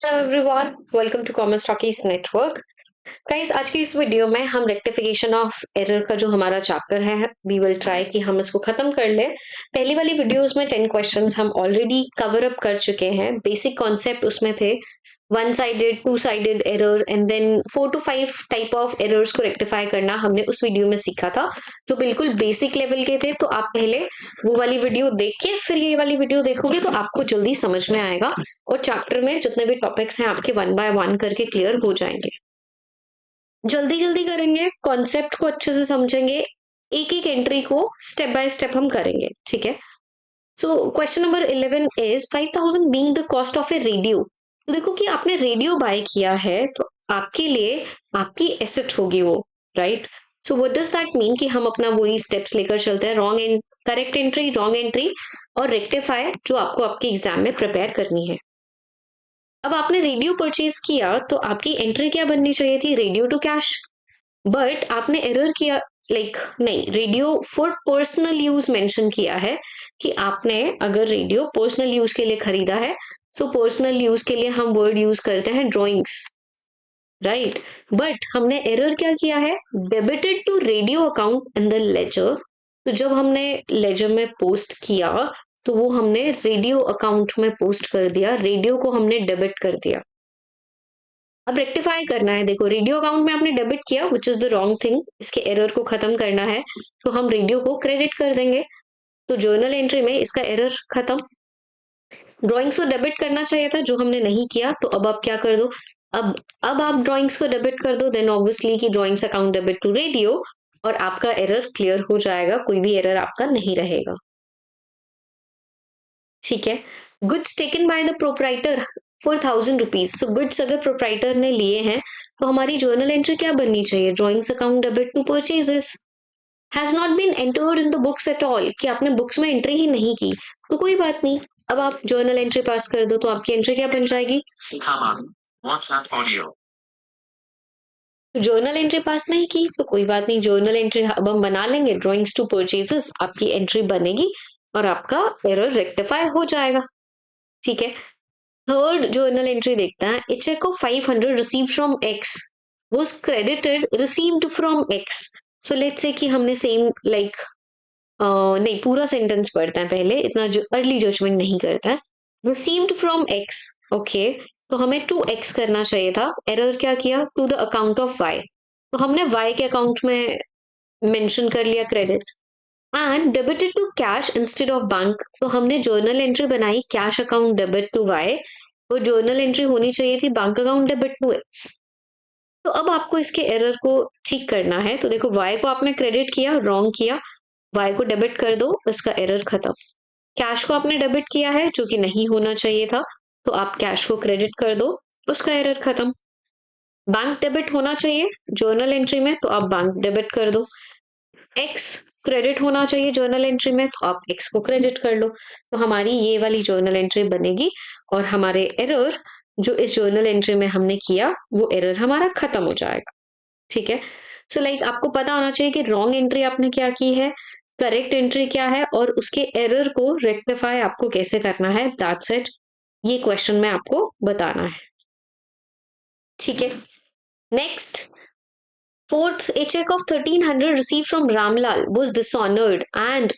Hello everyone, welcome to common stockies network. Guys, आज की इस वीडियो में हम रेक्टिफिकेशन ऑफ एरर का जो हमारा चैप्टर है वी विल ट्राई कि हम इसको खत्म कर ले। पहली वाली वीडियोस में 10 क्वेश्चंस हम ऑलरेडी कवर अप कर चुके हैं। बेसिक कॉन्सेप्ट उसमें थे one sided, two sided error and then 4 to 5 type of errors को रेक्टिफाई करना हमने उस वीडियो में सीखा था, जो बिल्कुल बेसिक लेवल के थे। तो आप पहले वो वाली वीडियो देख के फिर ये वाली वीडियो देखोगे तो आपको जल्दी समझ में आएगा और चैप्टर में जितने भी टॉपिक्स हैं आपके 1 by 1 करके क्लियर हो जाएंगे। जल्दी जल्दी करेंगे, कॉन्सेप्ट को अच्छे से समझेंगे, एक एक एंट्री को स्टेप बाय स्टेप हम करेंगे, ठीक है। So question number 11 is 5,000 being the cost of A radio. तो देखो कि आपने रेडियो बाय किया है तो आपके लिए आपकी एसेट होगी वो, right. So what does that mean कि हम अपना वही स्टेप्स लेकर चलते हैं, wrong and correct entry, wrong entry और रेक्टिफाई, जो आपको आपके एग्जाम में प्रिपेयर करनी है। अब आपने रेडियो परचेज किया तो आपकी एंट्री क्या बननी चाहिए थी, रेडियो टू कैश। बट आपने एरर किया, नहीं, radio for personal use mention किया है कि आपने अगर रेडियो पर्सनल यूज के लिए खरीदा है, सो पर्सनल यूज के लिए हम वर्ड यूज करते हैं ड्रॉइंग्स, राइट। बट हमने एरर क्या किया है, debited to radio account in the ledger. तो जब हमने लेजर में पोस्ट किया तो वो हमने रेडियो अकाउंट में पोस्ट कर दिया, रेडियो को हमने डेबिट कर दिया। अब रेक्टिफाई करना है, देखो रेडियो अकाउंट में आपने डेबिट किया which is the wrong thing, इसके एरर को खत्म करना है तो हम रेडियो को क्रेडिट कर देंगे। तो जर्नल एंट्री में इसका एरर खत्म। ड्राइंग्स को डेबिट करना चाहिए था जो हमने नहीं किया, तो अब आप क्या कर दो, अब अब आप ड्राइंग्स को डेबिट कर दो, देन ऑब्वियसली की drawings account debit to radio और आपका एरर क्लियर हो जाएगा, कोई भी एरर आपका नहीं रहेगा, ठीक है। Goods taken by the proprietor for 1,000 rupees. So goods अगर प्रोपराइटर ने लिए हैं तो हमारी जर्नल एंट्री क्या बननी चाहिए, drawings account debit to purchases. Has not been entered in the books at all, कि आपने बुक्स में एंट्री ही नहीं की, तो कोई बात नहीं, अब आप जर्नल एंट्री पास कर दो तो आपकी एंट्री क्या बन जाएगी, WhatsApp ऑडियो। तो जर्नल एंट्री पास नहीं की तो कोई बात नहीं, जर्नल एंट्री अब हम बना लेंगे, ड्राइंग्स टू परचेजेस आपकी एंट्री बनेगी और आपका एरर रेक्टिफाई हो जाएगा, ठीक है। थर्ड जर्नल एंट्री देखता है, a cheque of 500 received from X was credited received from X. So let's say कि हमने सेम नहीं, पूरा सेंटेंस पढ़ते हैं पहले, इतना अर्ली जजमेंट नहीं करता है। रिसीव्ड फ्रॉम एक्स, ओके, तो हमें टू एक्स करना चाहिए था, एरर क्या किया, to the account of Y, तो हमने वाई के अकाउंट में मेंशन कर लिया credit. And debited to cash instead of bank, तो हमने जर्नल एंट्री बनाई cash account debit to Y, वो जर्नल एंट्री होनी चाहिए थी bank account debit to X. तो अब आपको इसके एरर को ठीक करना है, तो देखो वाई को आपने क्रेडिट किया, रॉन्ग किया, वाई को डेबिट कर दो, इसका एरर खत्म। कैश को आपने डेबिट किया है जो कि नहीं होना चाहिए था, तो आप कैश को क्रेडिट कर दो, उसका एरर खत्म। बैंक डेबिट होना चाहिए जर्नल एंट्री में, तो आप बैंक डेबिट कर दो। एक्स क्रेडिट होना चाहिए जर्नल एंट्री में, तो आप एक्स को क्रेडिट कर लो, तो हमारी ये वाली जर्नल एंट्री बनेगी और हमारे एरर जो इस जर्नल एंट्री में हमने किया वो एरर हमारा खत्म हो जाएगा, ठीक है। सो आपको पता होना चाहिए कि रॉन्ग एंट्री आपने क्या की है, करेक्ट एंट्री क्या है और उसके एरर को रेक्टिफाई आपको कैसे करना है, दैट्स इट। ये क्वेश्चन में आपको बताना है, ठीक है। Next, fourth, a check of 1,300 received from Ramlal was dishonored and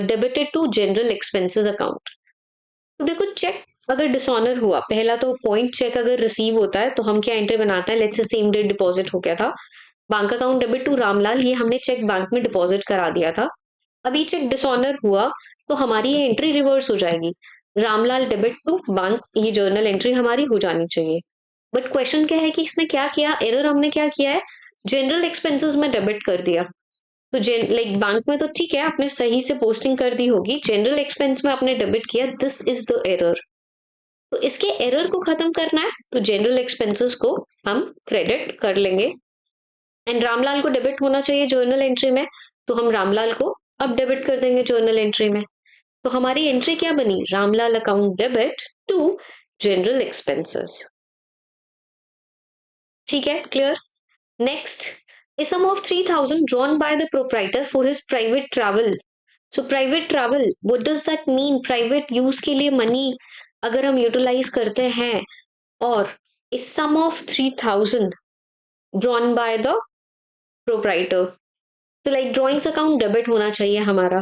debited to general expenses account. तो देखो चेक अगर डिसऑनर हुआ, पहला तो पॉइंट, चेक अगर रिसीव होता है तो हम क्या एंट्री बनाते हैं, let's say same day deposit हो गया था, bank account debit to Ramlal, ये हमने चेक बैंक में डिपॉजिट करा दिया था। अभी चेक डिसऑनर हुआ तो हमारी ये एंट्री रिवर्स हो जाएगी, रामलाल डेबिट टू बैंक, ये जर्नल एंट्री हमारी हो जानी चाहिए। बट क्वेश्चन क्या है कि इसने क्या किया, एरर हमने क्या किया है, जनरल एक्सपेंसेस में डेबिट कर दिया। तो बैंक में तो ठीक है आपने सही से पोस्टिंग कर दी होगी, जनरल एक्सपेंस में आपने डेबिट किया, दिस इज द एरर। तो इसके एरर को खत्म करना है तो जनरल एक्सपेंसेस को हम क्रेडिट कर लेंगे एंड रामलाल को डेबिट होना चाहिए जर्नल एंट्री में, तो हम रामलाल को अब डेबिट कर देंगे जर्नल एंट्री में। तो हमारी एंट्री क्या बनी, Ramlal account debit to general expenses, ठीक है, clear. Next, a sum of 3,000 drawn by the proprietor for his private travel. So private travel, what does that mean? Private use के लिए money अगर हम utilize करते हैं or is sum of 3000 drawn by the proprietor. तो like drawings account debit होना चाहिए हमारा,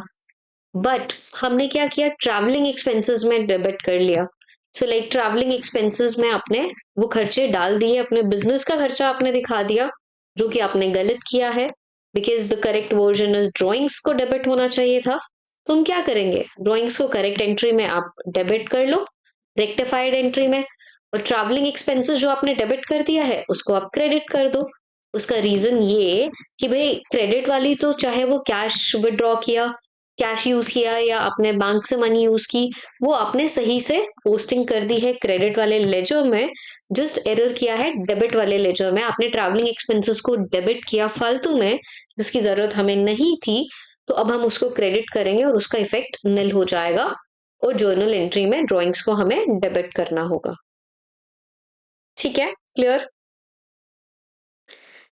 बट हमने क्या किया, ट्रैवलिंग एक्सपेंसेस में डेबिट कर लिया. सो लाइक ट्रैवलिंग एक्सपेंसेस में आपने वो खर्चे डाल दिए, अपने बिजनेस का खर्चा आपने दिखा दिया, जो कि आपने गलत किया है, because the correct version is drawings को डेबिट होना चाहिए था. तो हम क्या करेंगे, ड्रॉइंग्स को करेक्ट एंट्री में आप डेबिट कर लो, रेक्टिफाइड एंट्री में, और ट्रैवलिंग एक्सपेंसेस जो आपने डेबिट कर दिया है उसको आप क्रेडिट कर दो. उसका रीजन ये कि भाई क्रेडिट वाली तो चाहे वो कैश विड्रॉ किया, कैश यूज किया, या आपने बैंक से मनी यूज की, वो आपने सही से पोस्टिंग कर दी है क्रेडिट वाले लेजर में. जस्ट एरर किया है डेबिट वाले लेजर में, आपने ट्रैवलिंग एक्सपेंसेस को डेबिट किया फालतू में, जिसकी जरूरत हमें नहीं थी. तो अब हम उसको क्रेडिट करेंगे और उसका इफेक्ट निल हो जाएगा, और जर्नल एंट्री में ड्रॉइंग्स को हमें डेबिट करना होगा. ठीक है, क्लियर.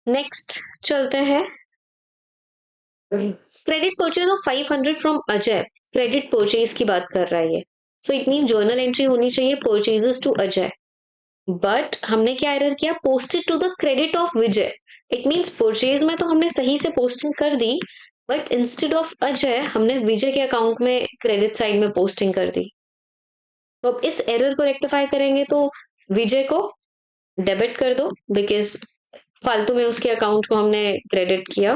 नेक्स्ट चलते हैं. Credit purchase of 500 from Ajay. Credit purchase की बात कर रहा है ये. So it mean journal entry होनी चाहिए परचेजेस टू अजय, बट हमने क्या एरर किया, posted to the credit of Vijay. It means purchase में तो हमने सही से पोस्टिंग कर दी, बट इंस्टेड ऑफ अजय हमने विजय के अकाउंट में क्रेडिट साइड में पोस्टिंग कर दी. तो अब इस एरर को रेक्टिफाई करेंगे तो विजय को डेबिट कर दो, बिकॉज फालतू में उसके अकाउंट को हमने क्रेडिट किया,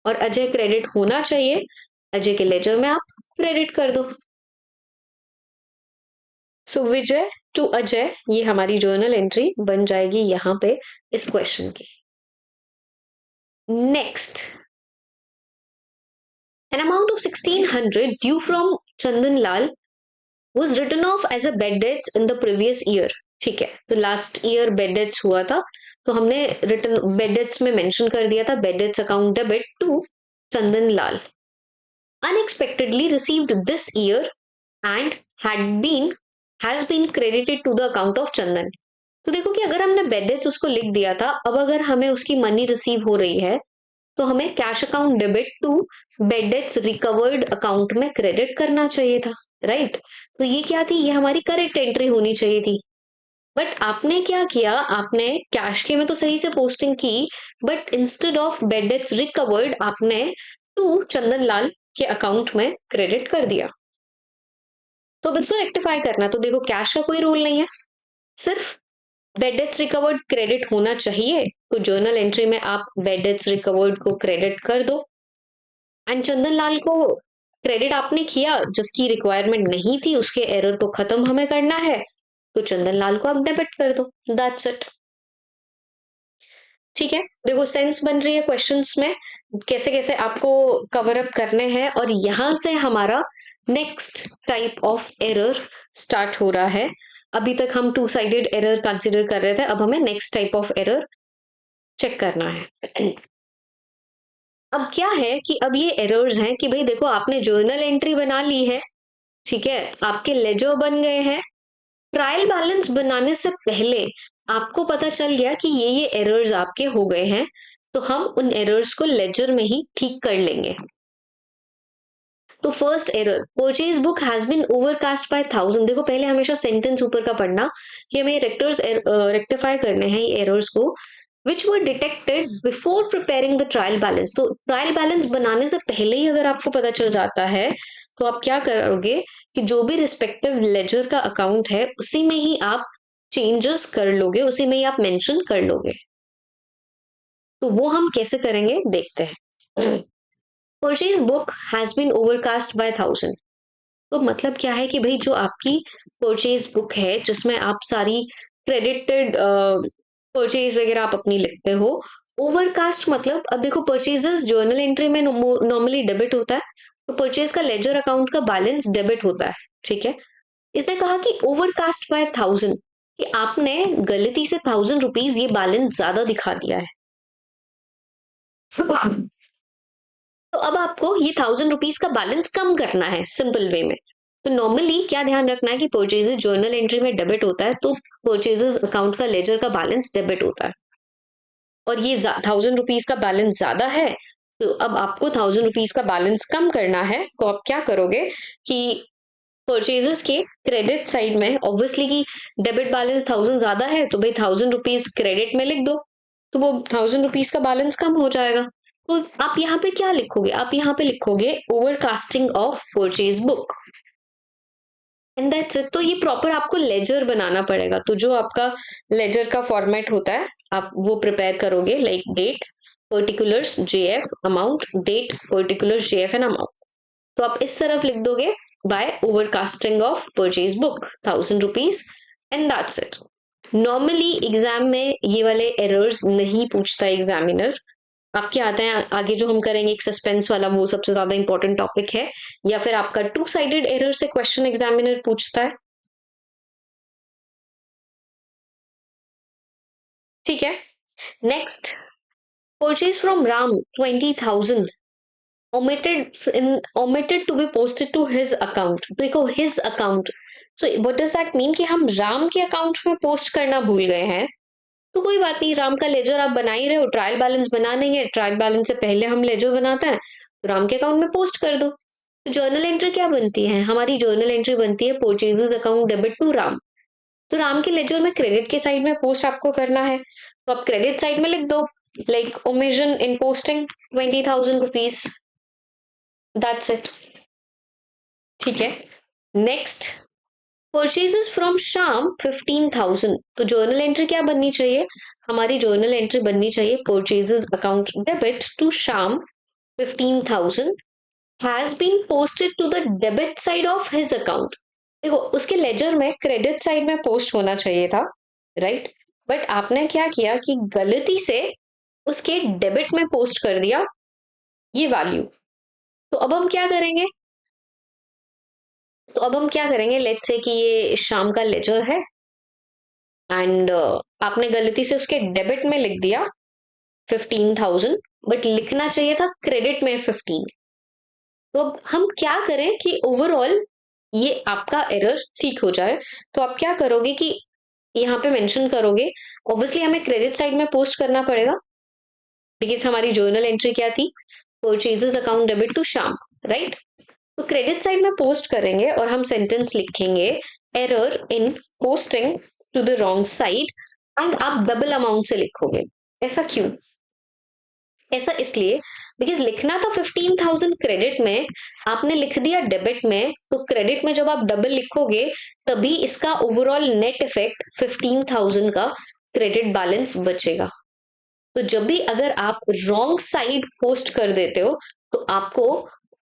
और अजय क्रेडिट होना चाहिए, अजय के लेजर में आप क्रेडिट कर दो. सो विजय टू अजय, ये हमारी जर्नल एंट्री बन जाएगी यहां पे इस क्वेश्चन की. Next, an amount of 1600 due from Chandan Lal was written off as a bad debts in the previous year. ठीक है, तो लास्ट ईयर बेड डेट्स हुआ था, तो हमने रिटर्न बेड डेट्स में मेंशन कर दिया था bad debts account debit to Chandan Lal. Unexpectedly received this year and has been credited to the account of Chandan. तो देखो कि अगर हमने बेड डेट्स उसको लिख दिया था, अब अगर हमें उसकी मनी रिसीव हो रही है, तो हमें cash account debit to bad debts recovered account में क्रेडिट करना चाहिए था, राइट. तो ये क्या थी, ये हमारी करेक्ट एंट्री होनी चाहिए थी. बट आपने क्या किया, आपने कैश के में तो सही से पोस्टिंग की, but instead of bed debts recovered आपने टू चंदन लाल के अकाउंट में क्रेडिट कर दिया. तो अब इसको रेक्टिफाई करना, तो देखो कैश का कोई रोल नहीं है, सिर्फ बेड डेट्स रिकवर्ड क्रेडिट होना चाहिए. तो जर्नल एंट्री में आप बेड डेट्स रिकवर्ड को क्रेडिट कर दो, एंड चंदन लाल को क्रेडिट आपने किया, जिसकी रिक्वायरमेंट नहीं थी, उसके एरर को खत्म हमें करना है, तो चंदन लाल को आप डेबिट कर दो. That's it. ठीक है, देखो सेंस बन रही है क्वेश्चंस में, कैसे कैसे आपको कवर अप करने हैं. और यहां से हमारा next type of error start हो रहा है. अभी तक हम टू साइडेड एरर कंसिडर कर रहे थे, अब हमें next type of error check करना है. अब क्या है कि अब ये एरर्स हैं कि भाई देखो आपने जर्नल एंट्री बना ली है, ठीक है, आपके लेजर बन गए हैं, ट्रायल बैलेंस बनाने से पहले आपको पता चल गया कि ये एरर्स आपके हो गए हैं, तो हम उन एरर्स को लेजर में ही ठीक कर लेंगे. तो first error, purchase book has been overcast by 1000. देखो पहले हमेशा सेंटेंस ऊपर का पढ़ना, कि हमें रेक्टिफाई करने हैं ये एरर्स को, which were detected before preparing the trial balance. तो ट्रायल बैलेंस बनाने से पहले ही अगर आपको पता चल जाता है, तो आप क्या करोगे कि जो भी रिस्पेक्टिव लेजर का अकाउंट है उसी में ही आप चेंजेस कर लोगे, उसी में ही आप मेंशन कर लोगे. तो वो हम कैसे करेंगे देखते हैं. Purchase book has been overcast by 1000. तो मतलब क्या है कि भाई जो आपकी परचेज बुक है, जिसमें आप सारी क्रेडिटेड परचेज वगैरह आप अपनी लिखते हो, ओवरकास्ट मतलब, अब देखो परचेजेस जर्नल एंट्री में नॉर्मली डेबिट होता है, तो परचेज का लेजर अकाउंट का बैलेंस डेबिट होता है, ठीक है. इसने कहा कि ओवरकास्ट बाय 1000, कि आपने गलती से 1000 रुपीज ये बैलेंस ज्यादा दिखा दिया है. तो अब आपको ये 1000 रुपीज का बैलेंस कम करना है सिंपल वे में. तो नॉर्मली क्या ध्यान रखना है कि परचेजेस जर्नल एंट्री में डेबिट होता है, तो परचेजेस अकाउंट का लेजर का बैलेंस डेबिट होता है, और ये 1000 रुपीज का बैलेंस ज्यादा है, तो अब आपको 1000 रुपीज का बैलेंस कम करना है. तो आप क्या करोगे कि परचेजेस के क्रेडिट साइड में ऑब्वियसली कि डेबिट बैलेंस 1000 ज्यादा है तो भाई 1000 रुपीज क्रेडिट में लिख दो, तो वो 1000 रुपीज का बैलेंस कम हो जाएगा। तो आप यहाँ पे क्या लिखोगे, आप यहाँ पे लिखोगे overcasting of purchase book and that's it. तो ये प्रॉपर आपको लेजर बनाना पड़ेगा, तो जो आपका लेजर का फॉर्मेट होता है आप वो प्रिपेयर करोगे, like date particulars JF amount, date particulars JF and amount. तो आप इस तरफ लिख दोगे by overcasting of purchase book 1000 rupees and that's it. Normally exam में ये वाले एरर्स नहीं पूछता एग्जामिनर। आपके आते हैं आगे जो हम करेंगे एक सस्पेंस वाला, वो सबसे ज्यादा इंपॉर्टेंट टॉपिक है, या फिर आपका टू साइडेड एरर से क्वेश्चन एग्जामिनर पूछता है। ठीक है, next, purchase from Ram 20,000 omitted to be posted to his account। देखो his account, so what does that mean कि हम राम के अकाउंट में पोस्ट करना भूल गए हैं। तो कोई बात नहीं, राम का लेजर आप बना ही रहे हो, ट्रायल बैलेंस बना नहीं है, ट्रायल बैलेंस से पहले हम लेजर बनाते हैं, तो राम के अकाउंट में पोस्ट कर दो। तो जर्नल एंट्री क्या बनती है हमारी, जर्नल एंट्री बनती है purchases account debit to Ram. तो राम के लेजर में क्रेडिट के साइड में पोस्ट आपको करना है, तो आप क्रेडिट साइड में लिख दो like omission in posting 20,000 rupees, that's it. ठीक है, नेक्स्ट, परचेजेस फ्रॉम शाम 15,000। तो जर्नल एंट्री क्या बननी चाहिए हमारी, जर्नल एंट्री बननी चाहिए purchases account debit to Shyam 15,000 has been posted to the debit side of his account. देखो उसके लेजर में क्रेडिट साइड में पोस्ट होना चाहिए था, राइट, बट आपने क्या किया कि गलती से उसके डेबिट में पोस्ट कर दिया ये वैल्यू। तो अब हम क्या करेंगे, लेट्स से कि ये शाम का लेजर है एंड आपने गलती से उसके डेबिट में लिख दिया 15,000, बट लिखना चाहिए था क्रेडिट में 15। तो अब हम क्या करें कि ओवरऑल ये आपका एरर ठीक हो जाए, तो आप क्या करोगे कि यहाँ पे मेंशन करोगे, ऑब्वियसली हमें क्रेडिट साइड में पोस्ट करना पड़ेगा बिकॉज हमारी जर्नल एंट्री क्या थी, purchases account debit to Shyam, right. तो क्रेडिट साइड में पोस्ट करेंगे और हम सेंटेंस लिखेंगे error in posting to the wrong side, and आप डबल अमाउंट से लिखोगे। ऐसा क्यों, ऐसा इसलिए बिकॉज लिखना था 15,000 क्रेडिट में, आपने लिख दिया डेबिट में, तो क्रेडिट में जब आप डबल लिखोगे तभी इसका ओवरऑल नेट इफेक्ट 15,000 का क्रेडिट बैलेंस बचेगा। तो जब भी अगर आप रॉन्ग साइड पोस्ट कर देते हो तो आपको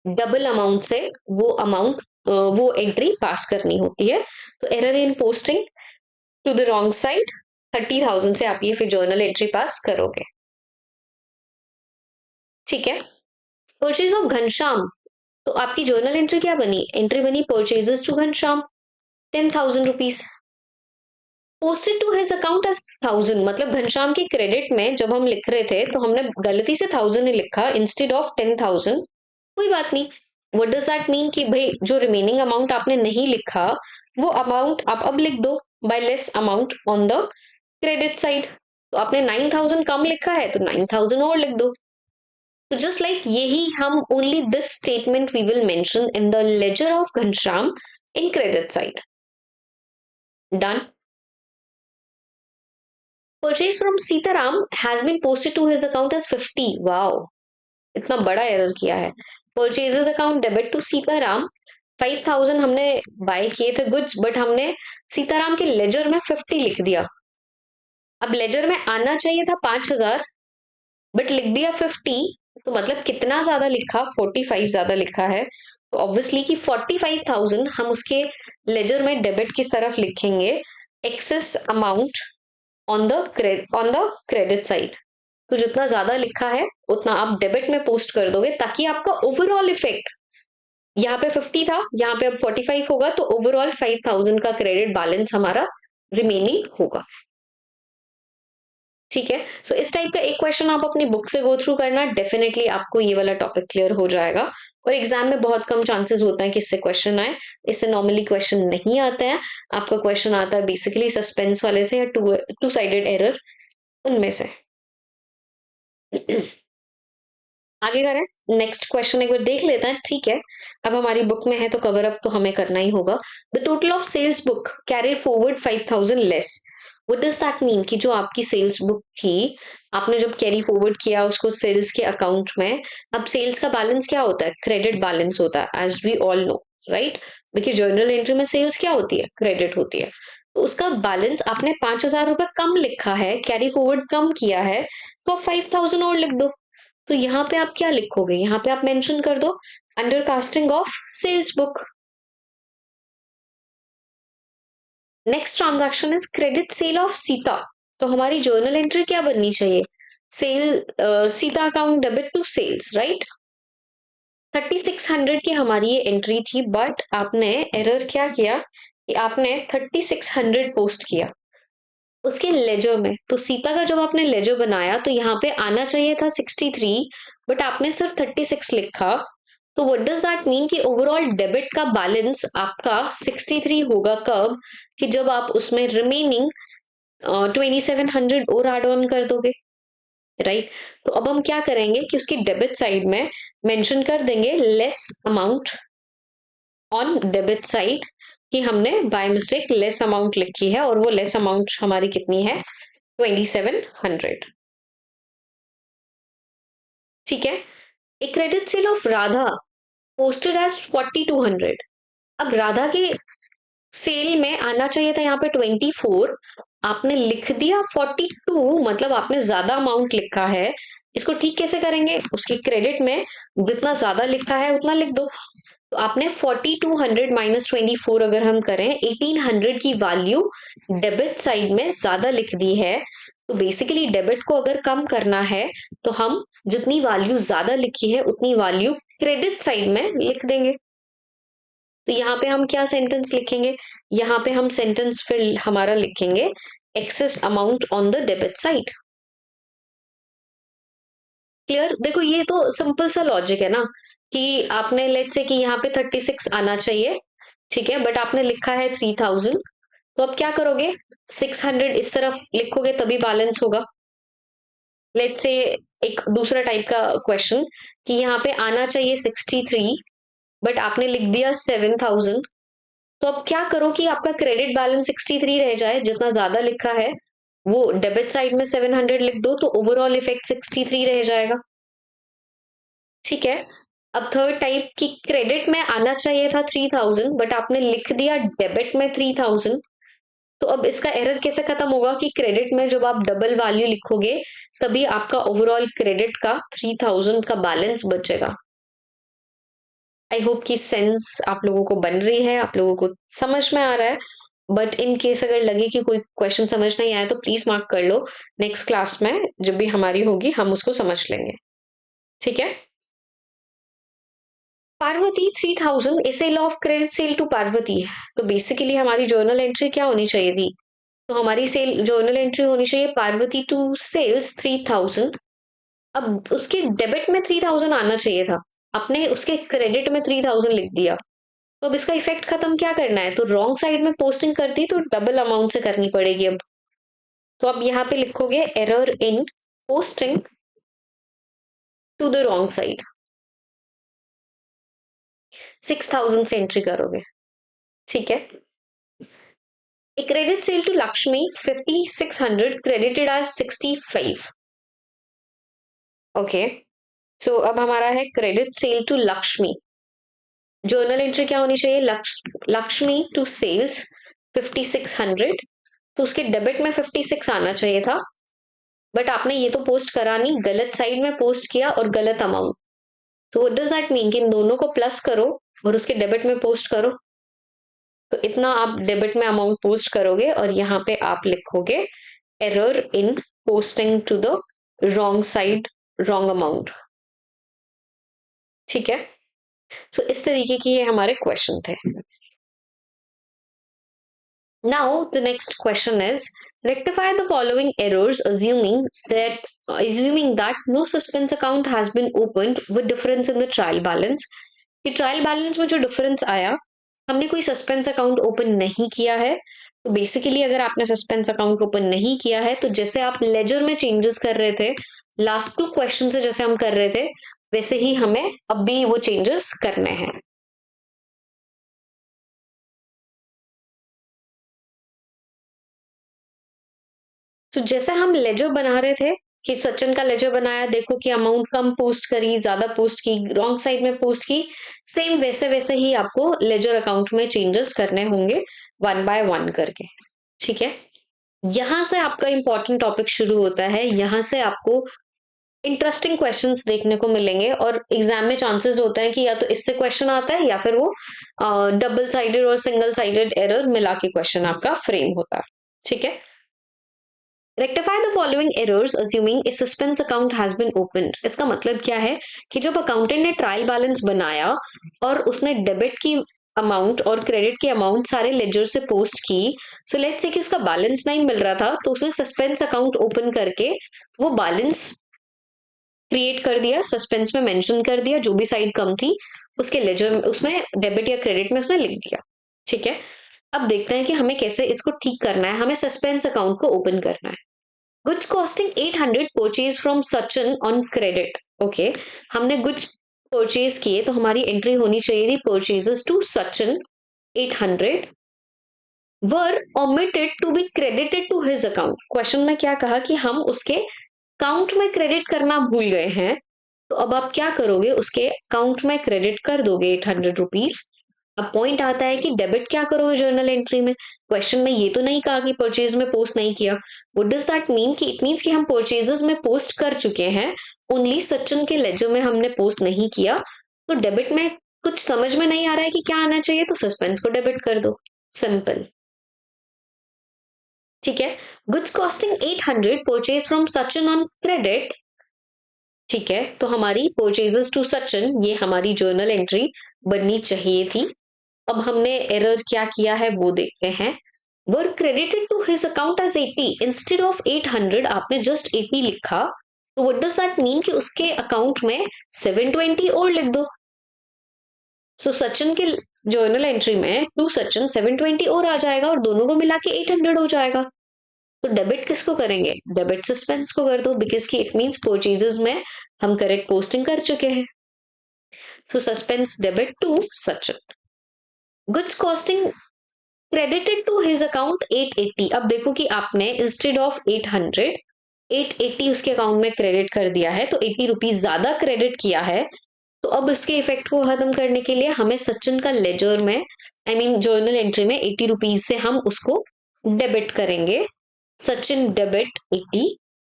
डबल अमाउंट से वो एंट्री पास करनी होती है। तो error in posting to the wrong side 30,000 से आप ये फिर जर्नल एंट्री पास करोगे। ठीक है, परचेज ऑफ घनश्याम, तो आपकी जर्नल एंट्री क्या बनी, एंट्री बनी purchases to Ghanshyam 10,000 rupees, posted to his account as 1000। मतलब घनश्याम के क्रेडिट में जब हम लिख रहे थे तो हमने गलती से 1000 ही लिखा इंस्टेड ऑफ 10,000। कोई बात नहीं, व्हाट डज दैट मीन कि भाई जो रिमेनिंग अमाउंट आपने नहीं लिखा वो अमाउंट आप अब लिख दो by less amount on the credit side. तो आपने 9,000 कम लिखा है तो 9,000 और लिख दो। तो जस्ट लाइक यही हम only this statement we will mention in the ledger of Ghanshyam in credit side. Done. Purchase from Sitaram has been posted to his account as 50। Wow, इतना बड़ा एरर किया है। Purchases account debit to Sitaram 5,000 हमने bye किए थे goods, but हमने सीताराम के laser में 50 लिख दिया। अब लेजर में आना चाहिए था 5,000 बट लिख दिया 50, तो मतलब कितना ज्यादा लिखा, 45 ज्यादा लिखा है। तो ऑब्वियसली कि 45,000 हम उसके लेजर में डेबिट की तरफ लिखेंगे excess amount on the credit side. तो जितना ज्यादा लिखा है उतना आप डेबिट में पोस्ट कर दोगे ताकि आपका ओवरऑल इफेक्ट, यहाँ पे 50 था यहाँ पे अब 45 होगा, तो ओवरऑल 5,000 का क्रेडिट बैलेंस हमारा रिमेनिंग होगा। ठीक है, सो इस टाइप का एक क्वेश्चन आप अपनी बुक से गो थ्रू करना, डेफिनेटली आपको ये वाला टॉपिक क्लियर हो जाएगा। और एग्जाम में बहुत कम चांसेस होता है कि इससे क्वेश्चन आए, इससे नॉर्मली क्वेश्चन नहीं आता है। आपका क्वेश्चन आता है बेसिकली सस्पेंस वाले से या टू साइडेड एरर उनमें से। आगे करें, नेक्स्ट क्वेश्चन एक बार देख लेते हैं, ठीक है। अब हमारी बुक में है तो कवर अप तो हमें करना ही होगा। The total of sales book carry forward 5,000 less. What does that mean कि जो आपकी सेल्स बुक थी, आपने जब कैरी फॉरवर्ड किया उसको सेल्स के अकाउंट में, अब सेल्स का बैलेंस क्या होता है? क्रेडिट बैलेंस होता है, as we all know, right. देखिए जर्नल एंट्री में सेल्स क्या होती है? क्रेडिट होती है। तो उसका बैलेंस आपने 5,000 रुपए कम लिखा है, कैरी फॉरवर्ड कम किया है, तो आप 5,000 और लिख दो। तो यहाँ पे आप क्या लिखोगे? यहाँ पे आप मेंशन कर दो under casting of sales book. Next transaction is credit sale of Sita. तो हमारी जर्नल एंट्री क्या बननी चाहिए? Sale Sita account debit to sales, right. 3,600 की हमारी ये एंट्री थी, बट आपने एरर क्या किया कि आपने 3,600 पोस्ट किया उसके लेजर में। तो सीता का जब आपने लेजर बनाया तो यहाँ पे आना चाहिए था 63, बट आपने सिर्फ 36 लिखा। तो व्हाट डज दैट मीन कि ओवरऑल डेबिट का बैलेंस आपका 63 होगा कब? कि जब आप उसमें रिमेनिंग 2,700 और एड ऑन कर दोगे, राइट। तो अब हम क्या करेंगे कि उसकी डेबिट साइड में मेंशन कर देंगे less amount on debit side, कि हमने बाय मिस्टेक लेस अमाउंट लिखी है, और वो लेस अमाउंट हमारी कितनी है? 2,700, ठीक है। A credit sale of Radha posted as 4,200। अब राधा के सेल में आना चाहिए था यहाँ पे 24, आपने लिख दिया 42, मतलब आपने ज्यादा अमाउंट लिखा है। इसको ठीक कैसे करेंगे? उसकी क्रेडिट में जितना ज्यादा लिखा है उतना लिख दो। तो आपने 4,200 माइनस 24 अगर हम करें, 1,800 की वैल्यू डेबिट साइड में ज्यादा लिख दी है। तो बेसिकली डेबिट को अगर कम करना है तो हम जितनी वैल्यू ज्यादा लिखी है उतनी वैल्यू क्रेडिट साइड में लिख देंगे। तो यहाँ पे हम क्या सेंटेंस लिखेंगे? यहाँ पे हम सेंटेंस फिर हमारा लिखेंगे excess amount on the debit side. Clear? देखो ये तो सिंपल सा लॉजिक है ना, कि आपने लेट्स से कि यहाँ पे 36 आना चाहिए, ठीक है, बट आपने लिखा है 3,000। तो अब क्या करोगे? 600 इस तरफ लिखोगे तभी बैलेंस होगा। लेट्स से एक दूसरा टाइप का क्वेश्चन, कि यहाँ पे आना चाहिए 63, बट आपने लिख दिया 7,000। तो अब क्या करो कि आपका क्रेडिट बैलेंस 63 रह जाए, जितना ज्यादा लिखा है वो डेबिट साइड में 700 लिख दो, तो ओवरऑल इफेक्ट 63 रह जाएगा, ठीक है। अब थर्ड टाइप की क्रेडिट में आना चाहिए था 3,000, बट आपने लिख दिया डेबिट में 3,000। तो अब इसका एरर कैसे खत्म होगा कि क्रेडिट में जब आप डबल वैल्यू लिखोगे तभी आपका ओवरऑल क्रेडिट का 3,000 का बैलेंस बचेगा। आई होप कि सेंस आप लोगों को बन रही है, आप लोगों को समझ में आ रहा है। बट इन केस अगर लगे कि कोई क्वेश्चन समझ नहीं आया तो प्लीज मार्क कर लो, नेक्स्ट क्लास में जब भी हमारी होगी हम उसको समझ लेंगे, ठीक है। Parvati 3,000 a sale of credit sale to Parvati. तो बेसिकली हमारी जर्नल एंट्री क्या होनी चाहिए थी? तो हमारी सेल जर्नल एंट्री होनी चाहिए पार्वती टू सेल्स 3,000। अब उसके डेबिट में 3,000 आना चाहिए था, आपने उसके क्रेडिट में 3,000 लिख दिया। तो अब इसका इफेक्ट खत्म क्या करना है? तो रॉन्ग साइड में पोस्टिंग कर दी तो डबल अमाउंट से करनी पड़ेगी अब। तो अब यहाँ पे लिखोगे error in posting to the wrong side, 6,000 से एंट्री करोगे, ठीक है। A credit sale to Lakshmi 5,600 credited as 65. Okay, so अब हमारा है credit sale to Lakshmi. Journal entry क्या होनी चाहिए? Lakshmi to sales 5,600। तो उसके डेबिट में 56 आना चाहिए था, बट आपने ये तो पोस्ट करा नहीं, गलत साइड में पोस्ट किया और गलत अमाउंट। तो व्हाट डज दैट मीन कि इन दोनों को प्लस करो और उसके डेबिट में पोस्ट करो। तो इतना आप डेबिट में अमाउंट पोस्ट करोगे और यहाँ पे आप लिखोगे error in posting to the wrong side, wrong amount, ठीक है। सो इस तरीके की ये हमारे क्वेश्चन थे। Now the next question is rectify the following errors assuming that no suspense account has been opened with difference in the trial balance। कि trial balance में जो डिफरेंस आया, हमने कोई सस्पेंस अकाउंट ओपन नहीं किया है। तो बेसिकली अगर आपने सस्पेंस अकाउंट ओपन नहीं किया है तो जैसे आप लेजर में चेंजेस कर रहे थे लास्ट टू क्वेश्चन से, जैसे हम कर रहे थे वैसे ही हमें अब भी वो चेंजेस करने हैं। तो जैसे हम लेजर बना रहे थे कि सचिन का लेजर बनाया, देखो कि अमाउंट कम पोस्ट करी, ज्यादा पोस्ट की, रॉन्ग साइड में पोस्ट की, सेम वैसे वैसे ही आपको लेजर अकाउंट में चेंजेस करने होंगे वन बाय वन करके। ठीक है, यहां से आपका इंपॉर्टेंट टॉपिक शुरू होता है। यहां से आपको इंटरेस्टिंग क्वेश्चंस देखने को मिलेंगे और एग्जाम में चांसेस होता है कि या तो इससे क्वेश्चन आता है या फिर वो डबल साइडेड और सिंगल साइडेड एरर मिला के क्वेश्चन आपका फ्रेम होता है। ठीक है, rectify the following errors assuming a suspense account has been opened. इसका मतलब क्या है कि जब अकाउंटेंट ने ट्रायल बैलेंस बनाया और उसने डेबिट की अमाउंट और क्रेडिट की अमाउंट सारे लेजर से पोस्ट की, सो लेट्स से कि उसका बैलेंस नहीं मिल रहा था, तो उसने सस्पेंस अकाउंट ओपन करके वो बैलेंस क्रिएट कर दिया, सस्पेंस में मेंशन कर दिया, जो भी साइड कम थी उसके लेजर में, उसमें डेबिट या क्रेडिट में उसने लिख दिया। ठीक है, अब देखते हैं कि हमें कैसे इसको ठीक करना है। हमें सस्पेंस अकाउंट को ओपन करना है। Goods costing 800 purchase from Sachin on credit. Okay, हमने गुड्स परचेज किए तो हमारी एंट्री होनी चाहिए थी purchases to Sachin 800 were omitted to be credited to his account. Question में क्या कहा कि हम उसके अकाउंट में क्रेडिट करना भूल गए हैं, तो अब आप क्या करोगे, उसके अकाउंट में क्रेडिट कर दोगे 800 रुपीज। अब पॉइंट आता है कि डेबिट क्या करोगे जर्नल एंट्री में। क्वेश्चन में ये तो नहीं कहा कि परचेज में पोस्ट नहीं किया। व्हाट डज दैट मीन कि इट मीन्स कि हम परचेजेस में पोस्ट कर चुके हैं, ओनली सचिन के लेजर में हमने पोस्ट नहीं किया। तो डेबिट में कुछ समझ में नहीं आ रहा है कि क्या आना चाहिए, तो सस्पेंस को डेबिट कर दो, सिंपल। ठीक है, goods costing 800 purchase from Sachin on credit. ठीक है, तो हमारी परचेजेस टू सचिन ये हमारी जर्नल एंट्री बननी चाहिए थी। अब हमने एरर क्या किया है वो देखते हैं। Were credited to his account as 80 instead of 800, आपने जस्ट 80 लिखा, तो व्हाट डज दैट मीन कि उसके अकाउंट में 720 और लिख दो। सो सचिन के जर्नल एंट्री में टू सचिन 720 और आ जाएगा और दोनों को मिला के 800 हो जाएगा। तो डेबिट किसको करेंगे, डेबिट सस्पेंस को कर दो, बिकॉज की इट मीन्स परचेजेस में हम करेक्ट पोस्टिंग कर चुके हैं। So suspense debit to Sachin. Goods costing credited to his account 880। अब देखो कि आपने इंस्टेड ऑफ 800 880 उसके अकाउंट में क्रेडिट कर दिया है, तो 80 रुपीज ज्यादा क्रेडिट किया है। तो अब इसके इफेक्ट को खत्म करने के लिए हमें सचिन का लेजर में, आई मीन जर्नल एंट्री में 80 रुपीज से हम उसको डेबिट करेंगे। सचिन डेबिट 80।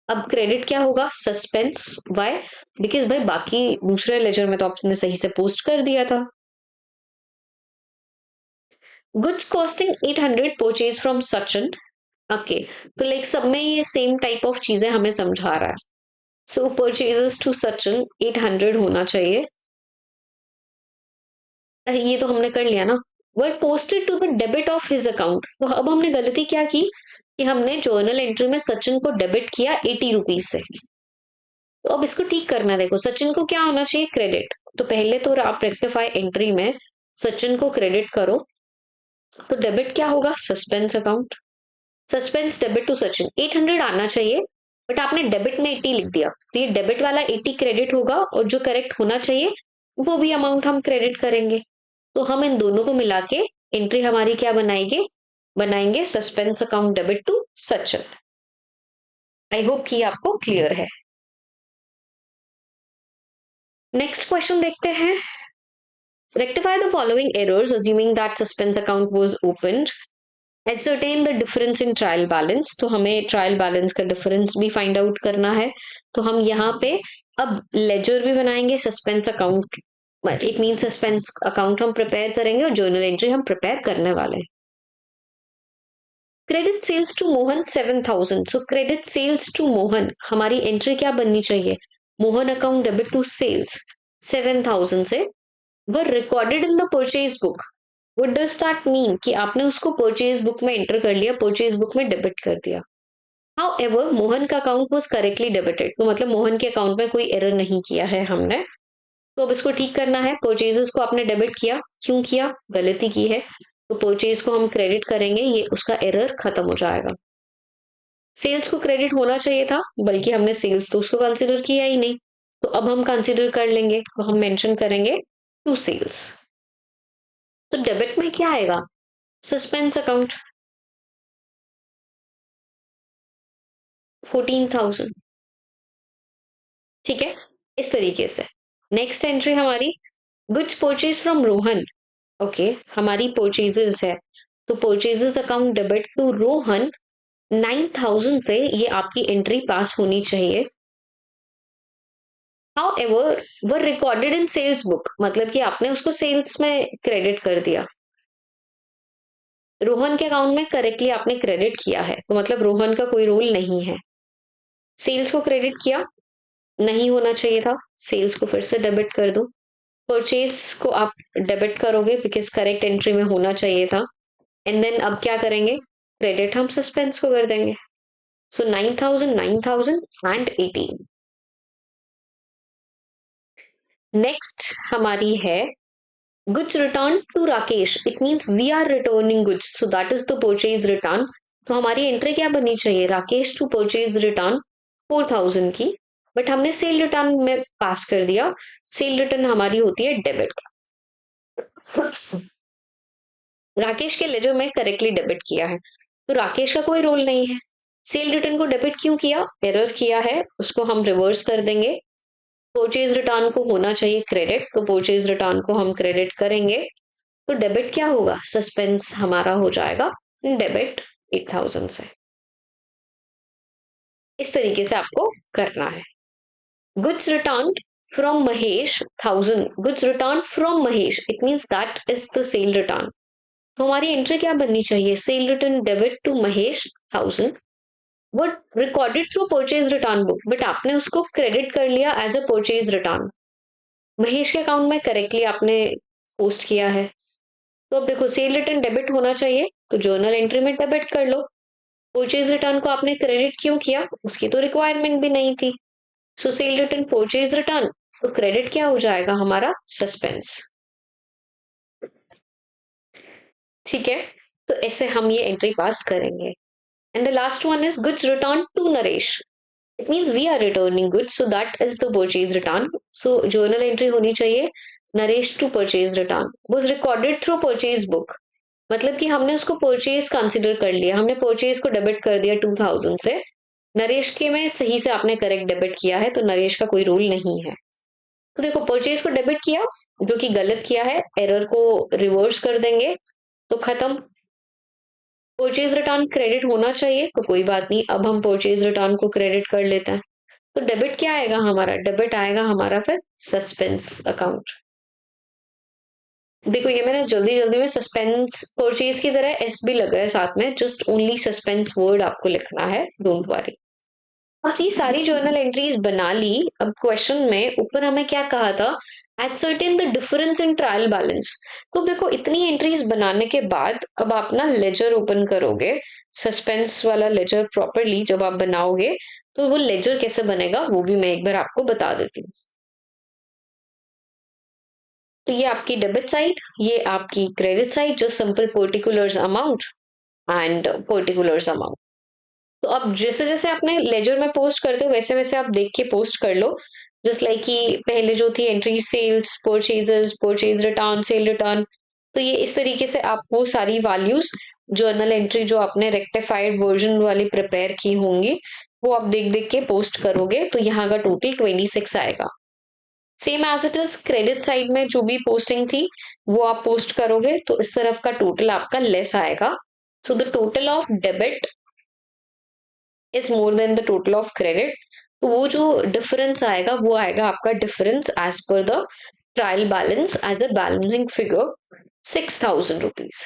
अब क्रेडिट क्या होगा, सस्पेंस। वाई, बिकॉज भाई बाकी दूसरे लेजर में तो आपने सही से पोस्ट कर दिया था। Goods costing 800 purchase from Sachin. Okay, तो लाइक सब में ये सेम टाइप ऑफ चीजें हमें समझा रहा है। सो परचेजेस टू सचिन 800 होना चाहिए। अरे ये तो हमने कर लिया ना। Were posted to the debit of his account. तो अब हमने गलती क्या की कि हमने जर्नल एंट्री में सचिन को डेबिट किया 80 रुपीज से। तो अब इसको ठीक करना है। देखो सचिन को क्या होना चाहिए, क्रेडिट। तो पहले तो आप रेक्टिफाई एंट्री में सचिन को क्रेडिट करो, तो डेबिट क्या होगा, suspense account. Suspense debit to Sachin 800 आना चाहिए, बट आपने डेबिट में 80 लिख दिया, तो ये डेबिट वाला 80 क्रेडिट होगा और जो करेक्ट होना चाहिए वो भी अमाउंट हम क्रेडिट करेंगे। तो हम इन दोनों को मिला के एंट्री हमारी क्या बनाएंगे, बनाएंगे suspense account debit to Sachin. I hope कि आपको क्लियर है। नेक्स्ट क्वेश्चन देखते हैं। Rectify the following errors assuming that suspense account was opened. Ascertain the difference in trial balance. तो हमें ट्रायल बैलेंस का डिफरेंस भी फाइंड आउट करना है। तो हम यहाँ पे अब लेजर भी बनाएंगे, suspense account, it mean suspense account हम प्रिपेयर करेंगे और जर्नल एंट्री हम प्रिपेयर करने वाले हैं। Credit sales to Mohan 7000। So credit sales to Mohan, हमारी एंट्री क्या बननी चाहिए, Mohan account debit to sales 7000 से were recorded in the purchase book. What does that mean कि आपने उसको परचेज बुक में एंटर कर लिया, परचेज बुक में डेबिट कर दिया। हाउएवर मोहन का अकाउंट वाज करेक्टली डेबिटेड। तो मतलब मोहन के अकाउंट में कोई एरर नहीं किया है हमने। तो अब इसको ठीक करना है। परचेजेस को आपने डेबिट किया, क्यों किया, गलती की है, तो परचेज को हम क्रेडिट करेंगे, ये उसका एरर खत्म हो जाएगा। सेल्स को क्रेडिट होना चाहिए था, बल्कि हमने सेल्स तो उसको कंसिडर किया ही नहीं। तो अब हम कंसिडर कर लेंगे, तो हम मेंशन करेंगे टू सेल्स। तो डेबिट में क्या आएगा? Suspense account 14,000। ठीक है, इस तरीके से। नेक्स्ट एंट्री हमारी goods purchase from Rohan. Okay, हमारी परचेजेस है, तो purchases account debit to Rohan 9,000 से ये आपकी एंट्री पास होनी चाहिए। However were recorded in sales book, मतलब कि आपने उसको सेल्स में क्रेडिट कर दिया। रोहन के अकाउंट में करेक्टली आपने क्रेडिट किया है, तो मतलब रोहन का कोई रोल नहीं है। सेल्स को क्रेडिट किया, नहीं होना चाहिए था, सेल्स को फिर से डेबिट कर दो। परचेज को आप डेबिट करोगे बिकॉज करेक्ट एंट्री में होना चाहिए था। एंड देन अब क्या करेंगे? क्रेडिट हम सस्पेंस को कर देंगे। सो 9,000 9,000 एंड 18। नेक्स्ट हमारी है goods return to Rakesh. It means we are returning goods, so that is the purchase return. तो हमारी एंट्री क्या बननी चाहिए? राकेश टू परचेज रिटर्न 4,000 की, बट हमने सेल रिटर्न में पास कर दिया। सेल रिटर्न हमारी होती है डेबिट। राकेश के लेजर में करेक्टली डेबिट किया है, तो राकेश का कोई रोल नहीं है। सेल रिटर्न को डेबिट क्यों किया? एरर किया है, उसको हम रिवर्स कर देंगे। परचेज रिटर्न को होना चाहिए क्रेडिट, तो परचेज रिटर्न को हम क्रेडिट करेंगे। तो डेबिट क्या होगा? सस्पेंस हमारा हो जाएगा डेबिट 8,000 से। इस तरीके से आपको करना है। Goods return from Mahesh 1,000। Goods return from Mahesh, it means that is the sale return. तो हमारी एंट्री क्या बननी चाहिए? Sale return debit to Mahesh 1,000 वो recorded through purchase return book, but आपने उसको क्रेडिट कर लिया as a purchase return. Mahesh के अकाउंट में करेक्टली आपने पोस्ट किया है। तो अब देखो, सेल रिटर्न डेबिट होना चाहिए, तो जर्नल एंट्री में डेबिट कर लो। परचेज रिटर्न को आपने क्रेडिट क्यों किया? उसकी तो रिक्वायरमेंट भी नहीं थी। सो सेल रिटर्न परचेज रिटर्न, तो क्रेडिट क्या हो जाएगा हमारा? सस्पेंस। ठीक है, तो ऐसे हम ये एंट्री पास करेंगे। And the last one is goods return to Naresh. It means we are returning goods, so that is the purchase return. So journal entry होनी चाहिए Naresh to purchase return was recorded through purchase book, मतलब कि हमने उसको purchase consider कर लिया, हमने purchase को डेबिट कर दिया 2,000 से। नरेश के में सही से आपने करेक्ट डेबिट किया है, तो नरेश का कोई रूल नहीं है। तो देखो, परचेज को डेबिट किया, जो कि गलत किया है, एरर को रिवर्स कर देंगे, तो खत्म। परचेज रिटर्न क्रेडिट होना चाहिए, तो कोई बात नहीं, अब हम परचेज रिटर्न को क्रेडिट कर लेते हैं। तो डेबिट क्या आएगा हमारा? डेबिट आएगा हमारा फिर सस्पेंस अकाउंट। देखो, ये मैंने जल्दी जल्दी में सस्पेंस परचेज की तरह एस भी लग रहा है साथ में, जस्ट ओनली सस्पेंस वर्ड आपको लिखना है, डोंट वरी। अब ये सारी जर्नल एंट्रीज बना ली। अब क्वेश्चन में ऊपर हमें क्या कहा था? Ascertain the difference in trial balance. तो देखो, इतनी एंट्रीज बनाने के बाद अब आप ना लेजर ओपन करोगे, सस्पेंस वाला लेजर प्रॉपरली जब आप बनाओगे, तो वो लेजर कैसे बनेगा वो भी मैं एक बार आपको बता देती हूँ। तो ये आपकी डेबिट साइड, ये आपकी क्रेडिट साइड, जो simple particulars amount and particulars amount. तो अब जैसे जैसे आपने लेजर में पोस्ट करते हो, वैसे वैसे आप देख के पोस्ट कर लो। जस्ट लाइक कि पहले जो थी entry sales, purchases, purchase return, sale return, तो ये इस तरीके से आप वो सारी वैल्यूज जर्नल एंट्री जो आपने रेक्टिफाइड वर्जन वाली प्रिपेयर की होंगी, वो आप देख देख के पोस्ट करोगे, तो यहाँ का टोटल 26 आएगा। Same as it is credit side में जो भी पोस्टिंग थी वो आप पोस्ट करोगे, तो इस तरफ का टोटल आपका लेस आएगा। So the total of debit is more than the total of credit. तो वो जो डिफरेंस आएगा वो आएगा आपका difference as per the trial balance as a balancing figure 6,000 rupees.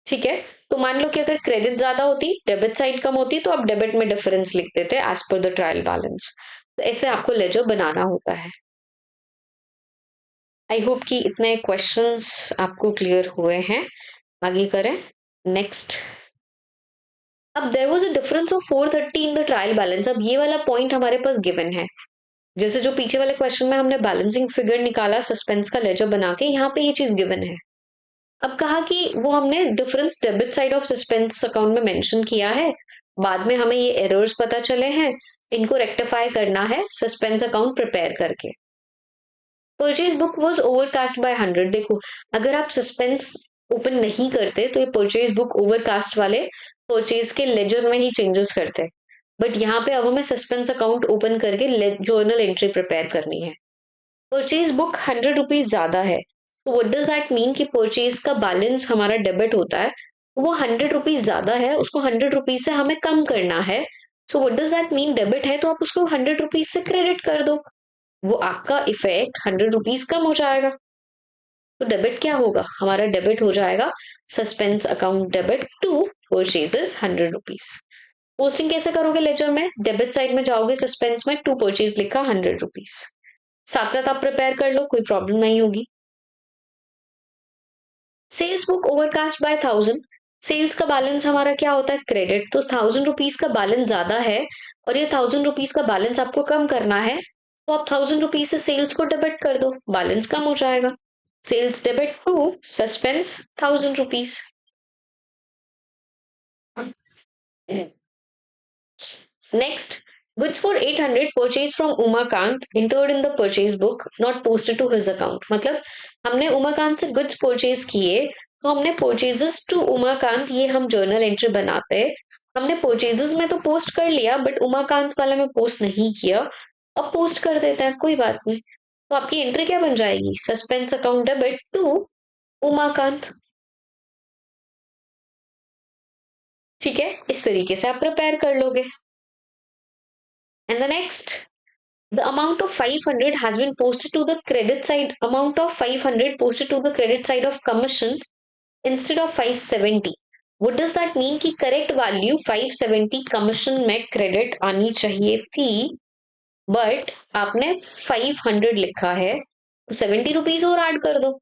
ठीक है, तो मान लो कि अगर क्रेडिट ज्यादा होती, डेबिट साइड कम होती, तो आप डेबिट में डिफरेंस लिख देते as per the trial balance. तो ऐसे आपको लेजर बनाना होता है। आई होप कि इतने क्वेश्चंस आपको क्लियर हुए हैं। आगे करें नेक्स्ट। अब there was a difference of 430 in the trial balance. अब ये वाला पॉइंट हमारे पास गिवन है, जैसे जो पीछे वाले क्वेश्चन में हमने बैलेंसिंग फिगर निकाला सस्पेंस का लेजर बना के, यहाँ पे ये चीज गिवन है। अब कहा कि वो हमने difference debit side of suspense account में मेंशन किया है, बाद में हमें ये एरर्स पता चले हैं, इनको रेक्टिफाई करना है सस्पेंस अकाउंट प्रिपेयर करके। Purchase book was overcast by 100। देखो, अगर आप सस्पेंस ओपन नहीं करते तो ये परचेज बुक ओवरकास्ट वाले परचेज के लेजर में ही चेंजेस करते, बट यहाँ पे अब हमें सस्पेंस अकाउंट ओपन करके जर्नल एंट्री प्रिपेयर करनी है। परचेज बुक 100 रुपीज ज्यादा है, तो व्हाट डज दैट मीन कि परचेज का बैलेंस हमारा डेबिट होता है, वो 100 रुपीज ज्यादा है, उसको 100 रुपीज से हमें कम करना है। So what does that mean, debit है तो आप उसको 100 रुपीज से क्रेडिट कर दो, वो आपका इफेक्ट 100 रुपीज कम हो जाएगा। तो डेबिट क्या होगा, हमारा डेबिट हो जाएगा suspense account debit to purchases 100 rupees. Posting कैसे करोगे लेजर में, डेबिट साइड में जाओगे, सस्पेंस में टू परचेज लिखा 100 रुपीज, साथ साथ आप प्रिपेयर कर लो, कोई प्रॉब्लम नहीं होगी। Sales book overcast by 1000। Sales का बैलेंस हमारा क्या होता है, क्रेडिट, तो 1000 रुपीज का बैलेंस ज्यादा है और ये 1000 रुपीज का बैलेंस आपको कम करना है, तो आप 1000 रुपीज से सेल्स को डेबिट कर दो, बैलेंस कम हो जाएगा। Sales debit to suspense 1000 rupees. Next, goods for 800 purchased from Umakant entered in the purchase book not posted to his account। मतलब हमने उमाकांत से गुड्स परचेज किए, तो हमने परचेजेस टू उमाकांत ये हम जर्नल एंट्री बनाते हैं। हमने परचेजेस में तो पोस्ट कर लिया बट उमाकांत वाला में पोस्ट नहीं किया, अब पोस्ट कर देते हैं, कोई बात नहीं। तो आपकी एंट्री क्या बन जाएगी, suspense account debit to Umakant. ठीक है, इस तरीके से आप प्रिपेयर कर लोगे। And the next, the amount of 500 has been posted to the credit side, amount of 500 posted to the credit side of commission instead of 570। what does that mean कि correct value 570 commission में credit आनी चाहिए थी, but आपने 500 लिखा है, तो 70 rupees और ऐड कर दो।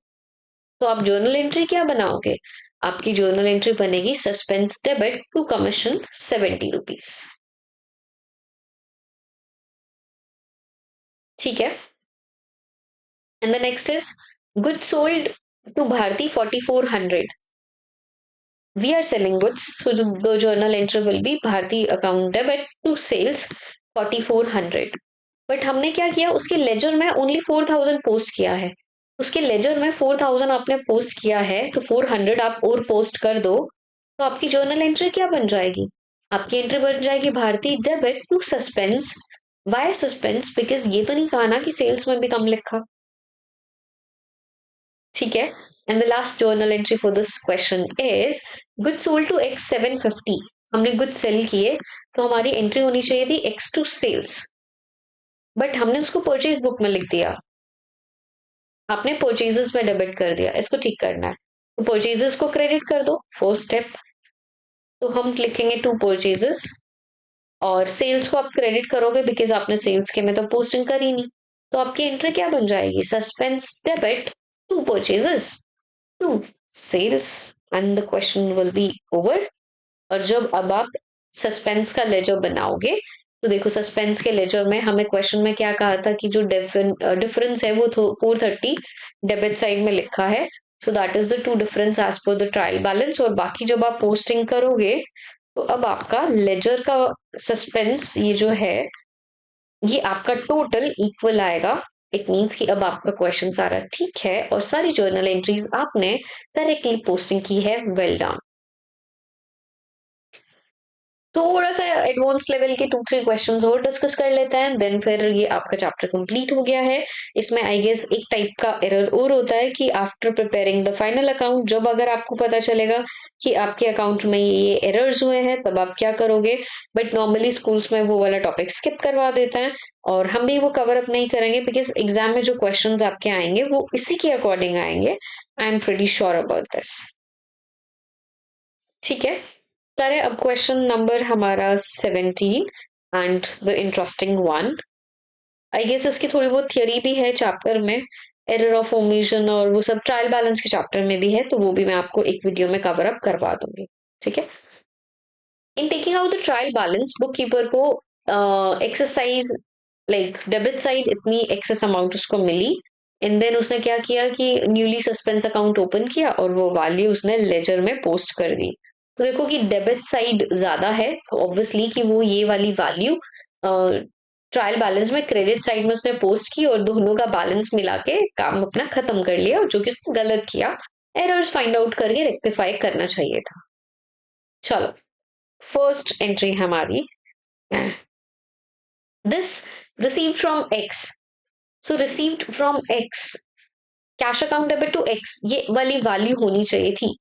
तो आप जर्नल एंट्री क्या बनाओगे, आपकी जर्नल एंट्री बनेगी suspense debit to commission 70 rupees. ठीक है, and the next is goods sold to Bharti 4400। we are selling goods, so the journal entry will be Bharti account debit to sales 4400। But हमने क्या किया, उसके laser में only 4000 post किया है, उसके लेजर में 4000 आपने पोस्ट किया है, तो 400 आप और पोस्ट कर दो, तो आपकी जर्नल एंट्री क्या बन जाएगी, आपकी एंट्री बन जाएगी Bharti debit to suspense. Why suspense, because ये तो नहीं कहा ना कि सेल्स में भी कम लिखा। ठीक है, and the last journal entry for this question is good sold to X 750। हमने गुड सेल किए, तो हमारी एंट्री होनी चाहिए थी एक्स टू सेल्स, बट हमने उसको परचेज बुक में लिख दिया, आपने परचेजेस में डेबिट कर दिया, इसको ठीक करना है, तो परचेजेस को क्रेडिट कर दो, फर्स्ट स्टेप। तो हम लिखेंगे टू परचेजेस, और सेल्स को आप क्रेडिट करोगे बिकॉज आपने सेल्स के में तो पोस्टिंग करी नहीं, तो आपकी एंट्री क्या बन जाएगी, suspense debit to purchases to sales, and the question will be over. और जब अब आप सस्पेंस का लेजर बनाओगे, तो देखो सस्पेंस के लेजर में हमें क्वेश्चन में क्या कहा था कि जो डिफरेंस है वो 430 डेबिट साइड में लिखा है, so that is the two difference as per the trial balance. और बाकी जब आप पोस्टिंग करोगे, तो अब आपका लेजर का सस्पेंस ये जो है, ये आपका टोटल इक्वल आएगा। इट मीन्स कि अब आपका क्वेश्चन सारा ठीक है और सारी जर्नल एंट्रीज आपने करेक्टली पोस्टिंग की है, वेल डन। थोड़ा सा एडवांस लेवल के 2-3 क्वेश्चंस और डिस्कस कर लेते हैं, देन फिर ये आपका चैप्टर कंप्लीट हो गया है। इसमें आई गेस एक टाइप का एरर और होता है कि after preparing the final account, जब अगर आपको पता चलेगा कि आपके अकाउंट में ये एरर्स हुए हैं, तब आप क्या करोगे, बट नॉर्मली स्कूल्स में वो वाला टॉपिक स्किप करवा देते हैं, और हम भी वो कवर अप नहीं करेंगे बिकॉज एग्जाम में जो क्वेश्चन आपके आएंगे वो इसी के अकॉर्डिंग आएंगे। I am pretty sure about this. ठीक है, करें अब क्वेश्चन नंबर हमारा 17 and the interesting one. I guess इसकी थोड़ी बहुत थियरी भी है चैप्टर में, एरर ऑफ ओमिशन और वो सब ट्रायल बैलेंस के चैप्टर में भी है, तो वो भी मैं आपको एक वीडियो में कवर अप करवा दूंगी। ठीक है, in taking out the trial balance, book keeper को एक्सरसाइज लाइक डेबिट साइड इतनी एक्सेस अमाउंट उसको मिली, एंड देन उसने क्या किया कि न्यूली सस्पेंस अकाउंट ओपन किया और वो वैल्यू उसने लेजर में पोस्ट कर दी। तो देखो कि डेबिट साइड ज्यादा है, ऑब्वियसली कि वो ये वाली वैल्यू ट्रायल बैलेंस में क्रेडिट साइड में उसने पोस्ट की और दोनों का बैलेंस मिला के काम अपना खत्म कर लिया, और जो कि उसने गलत किया, एरर्स फाइंड आउट करके रेक्टिफाई करना चाहिए था। चलो, फर्स्ट एंट्री हमारी, this received from X. So received from X, cash account debit to X, ये वाली वैल्यू होनी चाहिए थी,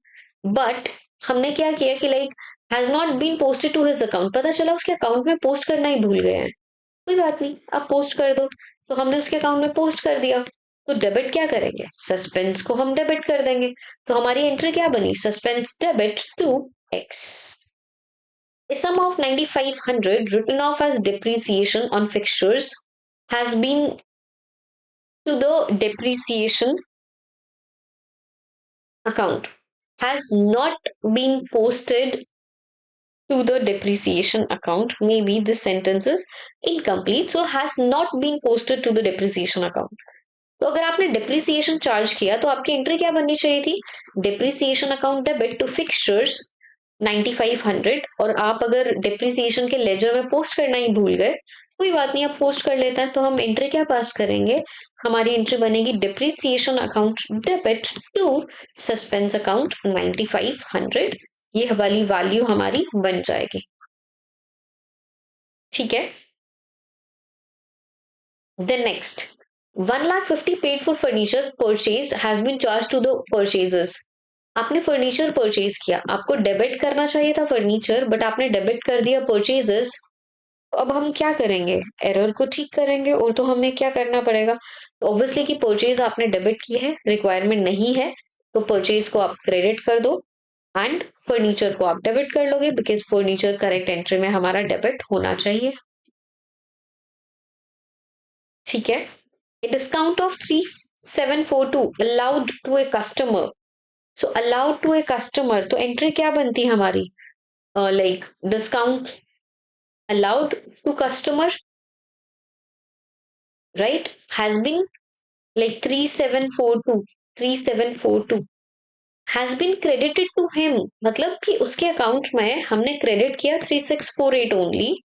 बट हमने क्या किया कि like has not been posted to his account, पता चला उसके अकाउंट में पोस्ट करना ही भूल गए हैं। कोई बात नहीं, आप पोस्ट कर दो, तो हमने उसके अकाउंट में पोस्ट कर दिया, तो डेबिट क्या करेंगे, सस्पेंस को हम डेबिट कर देंगे। तो हमारी एंट्री क्या बनी, suspense debit to X. A sum of 9500 written off as depreciation on fixtures has been to the depreciation account, has not been posted to the depreciation account. Maybe this sentence is incomplete, so has not been posted to the depreciation account. तो अगर आपने depreciation charge किया तो आपकी entry क्या बननी चाहिए थी, depreciation account debit to fixtures 9500, और आप अगर depreciation के लेजर में पोस्ट करना ही भूल गए, कोई बात नहीं, आप पोस्ट कर लेते हैं, तो हम एंट्री क्या पास करेंगे, हमारी एंट्री बनेगी depreciation account debit to suspense account 9500, ये वाली वैल्यू हमारी बन जाएगी। ठीक है, then next, 1,50,000 paid for furniture purchase has been charge to the purchases. आपने फर्नीचर परचेज किया, आपको डेबिट करना चाहिए था फर्नीचर, बट आपने डेबिट कर दिया परचेजेस। अब हम क्या करेंगे, एरर को ठीक करेंगे, और तो हमें क्या करना पड़ेगा, ऑब्वियसली कि परचेज आपने डेबिट की है, रिक्वायरमेंट नहीं है, तो परचेज को आप क्रेडिट कर दो एंड फर्नीचर को आप डेबिट कर लोगे, बिकॉज फर्नीचर करेक्ट एंट्री में हमारा डेबिट होना चाहिए। ठीक है, a discount of 3742 allowed to a customer, so allowed to a customer, तो एंट्री क्या बनती है हमारी, like discount allowed to customer, right, has been like 3742 has been credited to him, मतलब कि उसके अकाउंट में हमने क्रेडिट किया 3648 only.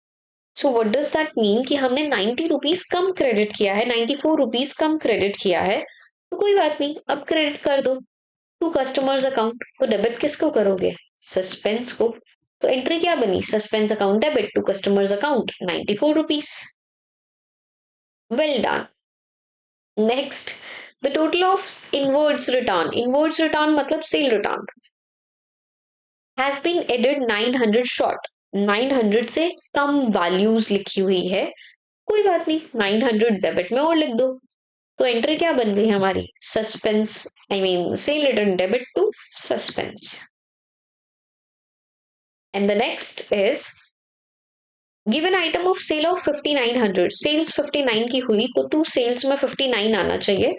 So what does that mean कि हमने 90 रुपीज कम क्रेडिट किया है, 94 रुपीज कम क्रेडिट किया है, तो कोई बात नहीं, अब क्रेडिट कर दो टू कस्टमर्स अकाउंट। तो डेबिट किसको करोगे, सस्पेंस को। तो एंट्री क्या बनी, suspense account debit to customers account 94 rupees. Well done. Next, the total of inwards return मतलब sale return has been added 900 short, 900 से कम वैल्यूज लिखी हुई है, कोई बात नहीं, 900 डेबिट में और लिख दो। तो एंट्री क्या बन गई हमारी, suspense, I mean sale return debit to suspense. And the next is given item of sale of 5900, sales 59 की हुई, तो टू सेल्स में 59 आना चाहिए,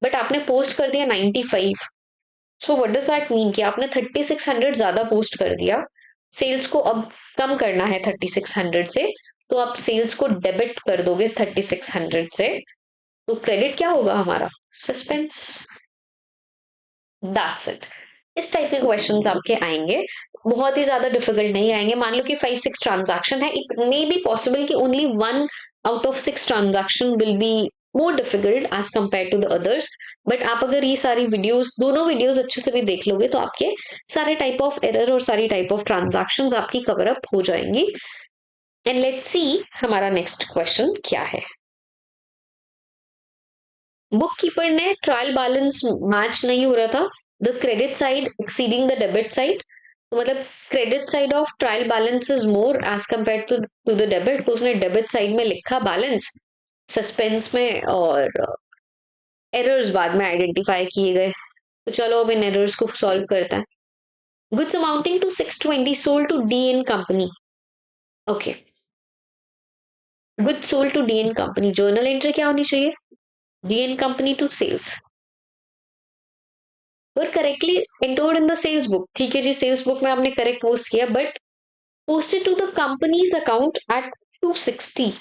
बट आपने पोस्ट कर दिया 95। So what does that mean कि आपने 3600 ज्यादा पोस्ट कर दिया, सेल्स को अब कम करना है 3600 से, तो आप सेल्स को डेबिट कर दोगे 3600 से, तो क्रेडिट क्या होगा हमारा, सस्पेंस। That's it. इस टाइप के क्वेश्चंस आपके आएंगे, बहुत ही ज्यादा डिफिकल्ट नहीं आएंगे। मान लो कि 5-6 ट्रांजैक्शन है, इट मे बी पॉसिबल कि only 1 out of 6 transaction will be more difficult as compare to the others, but आप अगर ये सारी वीडियोस, दोनों वीडियोस अच्छे से भी देख लोगे, तो आपके सारे टाइप ऑफ एरर और सारी टाइप ऑफ ट्रांजैक्शंस आपकी कवर अप हो जाएंगी। एंड लेट्स सी हमारा नेक्स्ट क्वेश्चन क्या है। बुक कीपर ने ट्रायल बैलेंस मैच नहीं हो रहा था, the credit side exceeding the debit side, तो मतलब credit side of trial balance is more as compare to the debit, तो उसने डेबिट साइड में लिखा बैलेंस सस्पेंस में, और एरर्स बाद में आइडेंटिफाई किए गए। तो चलो अब इन एरर्स को सॉल्व करते हैं। Goods amounting to 620 sold to DN company, okay, goods sold to DN company, journal entry क्या होनी चाहिए, डी.एन कंपनी टू सेल्स, और correctly entered in the sales book. ठीक है जी, सेल्स बुक में आपने करेक्ट पोस्ट किया, but posted to the company's account at 260,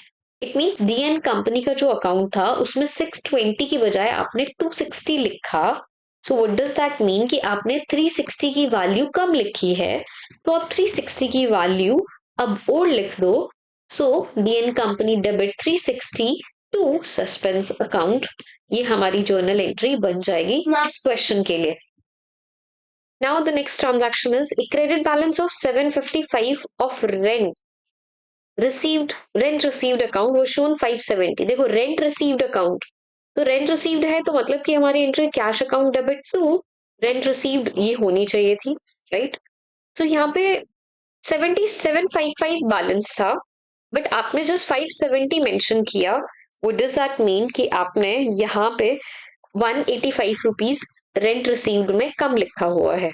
it means DN company का जो अकाउंट था उसमें 620 की बजाय आपने 260 लिखा, so what does that mean कि आपने 360 की वैल्यू कम लिखी है, तो आप 360 की वैल्यू अब और लिख दो. So DN company debit 360 to suspense account. ये हमारी जर्नल एंट्री बन जाएगी इस क्वेश्चन के लिए. Now the next transaction is a credit balance of 755 of rent received account was shown 570. देखो rent received account, तो rent received है तो मतलब कि हमारी entry cash account debit to rent received ये होनी चाहिए थी, राइट. तो यहाँ पे 7755 बैलेंस था, बट आपने जस्ट 570 मेंशन किया. व्हाट डज दैट मीन कि आपने यहाँ पे 185 रुपीज रेंट रिसीव्ड में कम लिखा हुआ है,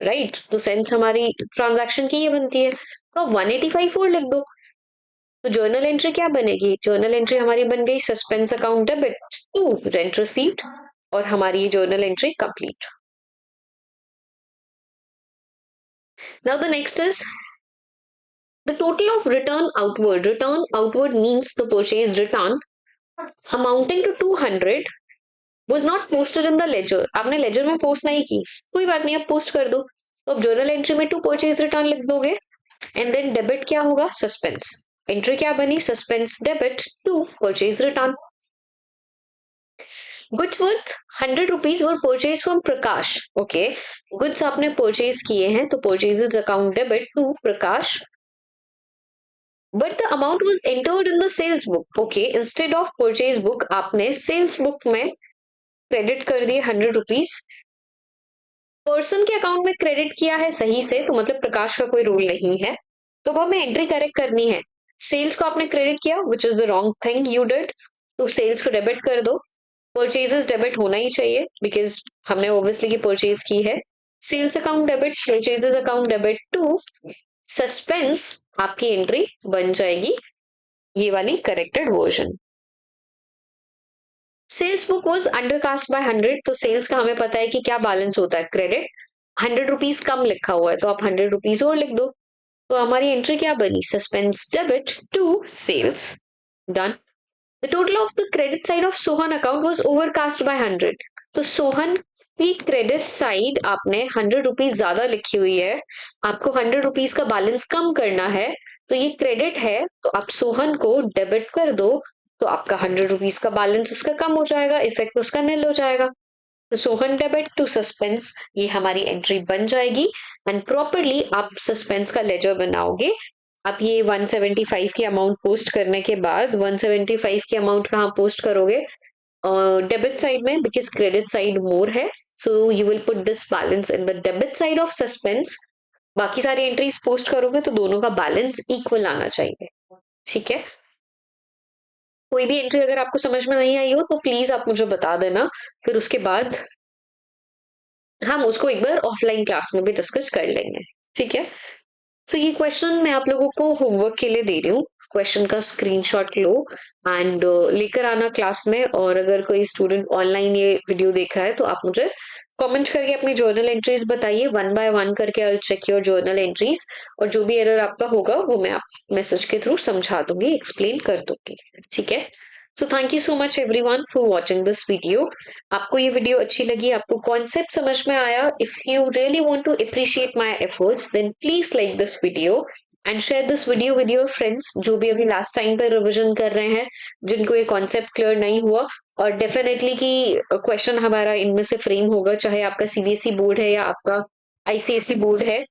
राइट. तो सेंस हमारी ट्रांजैक्शन की ये बनती है, तो 185 और लिख दो. तो जर्नल एंट्री क्या बनेगी? जर्नल एंट्री हमारी बन गई suspense account debit to rent received, और हमारी ये journal entry complete. Now the next is the total of return outward. Return outward means the purchase return amounting to 200 was not posted in the ledger. आपने laser में post नहीं की, कोई बात नहीं, आप पोस्ट कर दो. तो अब जर्नल एंट्री में टू परचेज रिटर्न लिख दोगे, एंड देन डेबिट क्या होगा? सस्पेंस. एंट्री क्या बनी? Suspense debit to purchase return. Goods worth 100 rupees were purchase from Prakash. Okay, goods आपने परचेज किए हैं, तो purchases account debit to Prakash, but the amount was entered in the sales book. Okay, instead of purchase book आपने sales book में credit कर दिए 100 rupees. Person के account में क्रेडिट किया है सही से, तो मतलब प्रकाश का कोई रोल नहीं है, तो वो हमें एंट्री करेक्ट करनी है. सेल्स को आपने क्रेडिट किया, which is the wrong thing you did, तो सेल्स को डेबिट कर दो. परचेजेस डेबिट होना ही चाहिए, बिकॉज हमने ओब्वियसली की परचेज की है. Sales account debit, purchases account debit to suspense, आपकी एंट्री बन जाएगी ये वाली corrected version. Sales book was undercast by 100, तो सेल्स का हमें पता है कि क्या बैलेंस होता है? क्रेडिट. 100 रुपीज कम लिखा हुआ है, तो आप 100 रुपीज और लिख दो. तो हमारी एंट्री क्या बनी? Suspense debit to sales. Done. The total of the credit side of Sohan account was overcast by 100. तो सोहन की क्रेडिट साइड आपने 100 रुपीज ज्यादा लिखी हुई है, आपको 100 रुपीज का बैलेंस कम करना है, तो ये क्रेडिट है, तो आप सोहन को डेबिट कर दो, तो आपका 100 रुपीज का बैलेंस उसका कम हो जाएगा, इफेक्ट उसका नील हो जाएगा. तो सोहन डेबिट टू सस्पेंस, ये हमारी एंट्री बन जाएगी, एंड प्रॉपरली आप सस्पेंस का लेजर बनाओगे. आप ये 175 की अमाउंट पोस्ट करने के बाद 175 की अमाउंट कहाँ पोस्ट करोगे? डेबिट साइड में, बिकॉज क्रेडिट साइड मोर है, so you will put this balance in the debit side of suspense. बाकी सारी एंट्रीज पोस्ट करोगे तो दोनों का बैलेंस इक्वल आना चाहिए, ठीक है. कोई भी एंट्री अगर आपको समझ में नहीं आई हो तो प्लीज आप मुझे बता देना, फिर उसके बाद हम उसको एक बार ऑफलाइन क्लास में भी डिस्कस कर लेंगे, ठीक है. सो ये क्वेश्चन मैं आप लोगों को होमवर्क के लिए दे रही हूँ. क्वेश्चन का स्क्रीनशॉट लो एंड लेकर आना क्लास में, और अगर कोई स्टूडेंट ऑनलाइन ये वीडियो देख रहा है तो आप मुझे कमेंट करके अपनी जर्नल एंट्रीज बताइए. 1 बाय 1 करके I will check your journal entries, और जो भी एरर आपका होगा वो मैं आप मैसेज के थ्रू समझा दूंगी, एक्सप्लेन कर दूंगी, ठीक है. So thank you so much everyone for watching this video. आपको ये वीडियो अच्छी लगी, आपको कॉन्सेप्ट समझ में आया, if you really want to appreciate my efforts then please like this video and share this video with your friends जो भी अभी लास्ट टाइम पे रिवीजन कर रहे हैं, जिनको ये कॉन्सेप्ट क्लियर नहीं हुआ. और डेफिनेटली कि क्वेश्चन हमारा इनमें से फ्रेम होगा, चाहे आपका सीबीएसई बोर्ड है या आपका आईसीएसई बोर्ड है,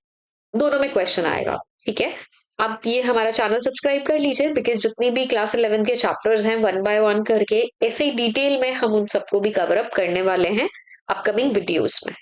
दोनों में क्वेश्चन आएगा, ठीक है. आप ये हमारा चैनल सब्सक्राइब कर लीजिए, बिकॉज जितनी भी क्लास 11 के चैप्टर्स हैं 1 बाय 1 करके ऐसे डिटेल में हम उन सबको भी कवर अप करने वाले हैं अपकमिंग वीडियोस में.